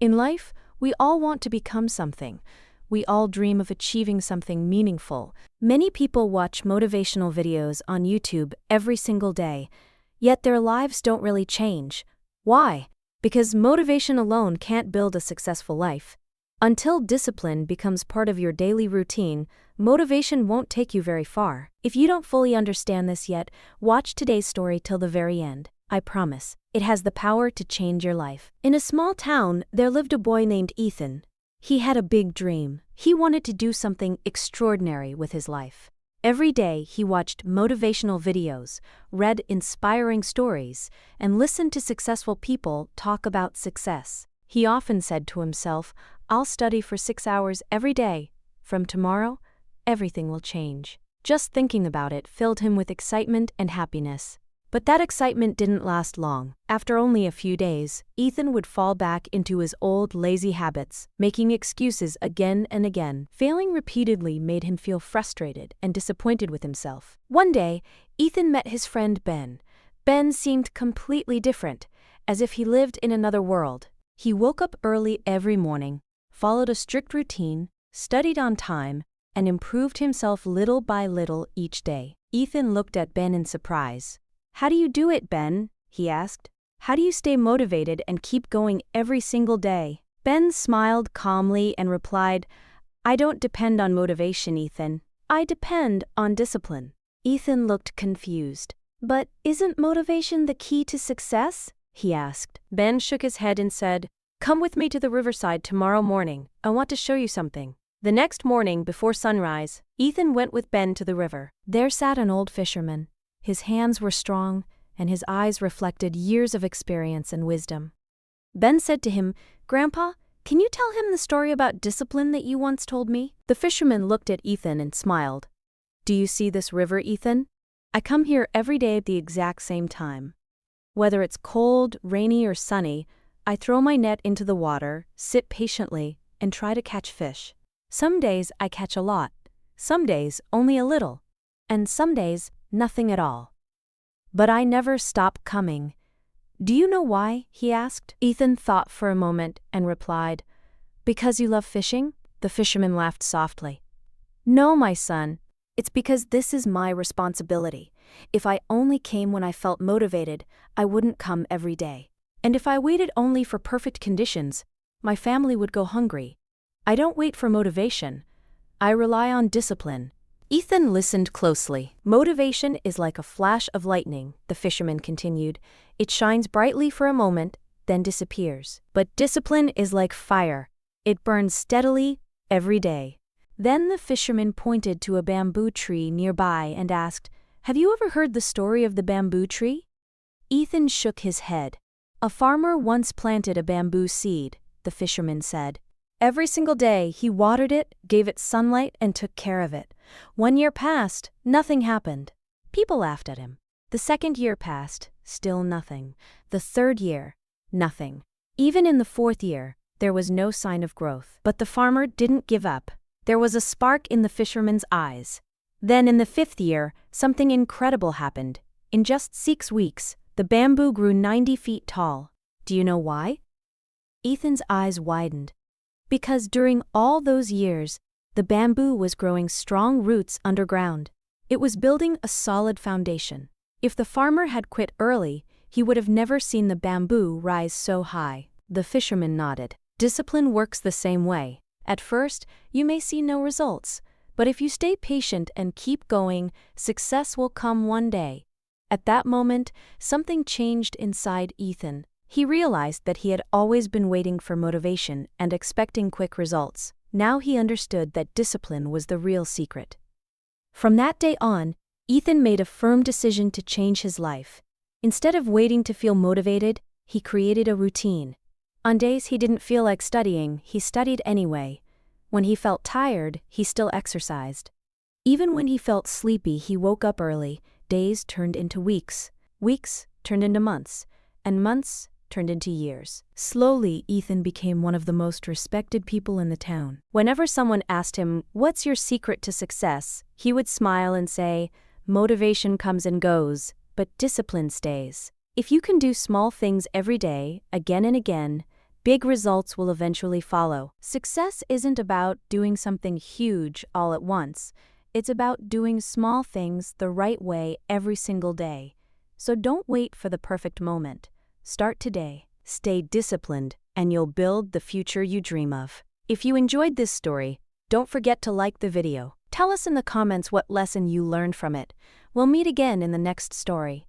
In life, we all want to become something. We all dream of achieving something meaningful. Many people watch motivational videos on YouTube every single day, yet their lives don't really change. Why? Because motivation alone can't build a successful life. Until discipline becomes part of your daily routine, motivation won't take you very far. If you don't fully understand this yet, watch today's story till the very end. I promise, it has the power to change your life. In a small town, there lived a boy named Ethan. He had a big dream. He wanted to do something extraordinary with his life. Every day, he watched motivational videos, read inspiring stories, and listened to successful people talk about success. He often said to himself, "I'll study for 6 hours every day. From tomorrow, everything will change." Just thinking about it filled him with excitement and happiness. But that excitement didn't last long. After only a few days, Ethan would fall back into his old lazy habits, making excuses again and again. Failing repeatedly made him feel frustrated and disappointed with himself. One day, Ethan met his friend Ben. Ben seemed completely different, as if he lived in another world. He woke up early every morning, followed a strict routine, studied on time, and improved himself little by little each day. Ethan looked at Ben in surprise. "How do you do it, Ben?" he asked. "How do you stay motivated and keep going every single day?" Ben smiled calmly and replied, "I don't depend on motivation, Ethan. I depend on discipline." Ethan looked confused. "But isn't motivation the key to success?" he asked. Ben shook his head and said, "Come with me to the riverside tomorrow morning. I want to show you something." The next morning, before sunrise, Ethan went with Ben to the river. There sat an old fisherman. His hands were strong, and his eyes reflected years of experience and wisdom. Ben said to him, "Grandpa, can you tell him the story about discipline that you once told me?" The fisherman looked at Ethan and smiled. "Do you see this river, Ethan? I come here every day at the exact same time. Whether it's cold, rainy, or sunny, I throw my net into the water, sit patiently, and try to catch fish. Some days I catch a lot, some days only a little, and some days nothing at all. But I never stop coming." "Do you know why?" he asked. Ethan thought for a moment and replied, "Because you love fishing?" The fisherman laughed softly. "No, my son. It's because this is my responsibility. If I only came when I felt motivated, I wouldn't come every day. And if I waited only for perfect conditions, my family would go hungry. I don't wait for motivation. I rely on discipline." Ethan listened closely. "Motivation is like a flash of lightning," the fisherman continued. "It shines brightly for a moment, then disappears. But discipline is like fire. It burns steadily every day." Then the fisherman pointed to a bamboo tree nearby and asked, "Have you ever heard the story of the bamboo tree?" Ethan shook his head. "A farmer once planted a bamboo seed," the fisherman said. "Every single day he watered it, gave it sunlight, and took care of it. 1 year passed, nothing happened. People laughed at him. The second year passed, still nothing. The third year, nothing. Even in the fourth year, there was no sign of growth. But the farmer didn't give up. There was a spark in the fisherman's eyes. Then in the fifth year, something incredible happened. In just 6 weeks, the bamboo grew 90 feet tall. Do you know why?" Ethan's eyes widened. Because during all those years, the bamboo was growing strong roots underground. It was building a solid foundation. If the farmer had quit early, he would have never seen the bamboo rise so high. The fisherman nodded. Discipline works the same way. At first, you may see no results, but if you stay patient and keep going, success will come one day. At that moment, something changed inside Ethan. He realized that he had always been waiting for motivation and expecting quick results. Now he understood that discipline was the real secret. From that day on, Ethan made a firm decision to change his life. Instead of waiting to feel motivated, he created a routine. On days he didn't feel like studying, he studied anyway. When he felt tired, he still exercised. Even when he felt sleepy, he woke up early. Days turned into weeks. Weeks turned into months. And months turned into years. Slowly, Ethan became one of the most respected people in the town. Whenever someone asked him, "What's your secret to success?" he would smile and say, "Motivation comes and goes, but discipline stays." If you can do small things every day, again and again, big results will eventually follow. Success isn't about doing something huge all at once. It's about doing small things the right way every single day. So don't wait for the perfect moment. Start today. Stay disciplined, and you'll build the future you dream of. If you enjoyed this story, don't forget to like the video. Tell us in the comments what lesson you learned from it. We'll meet again in the next story.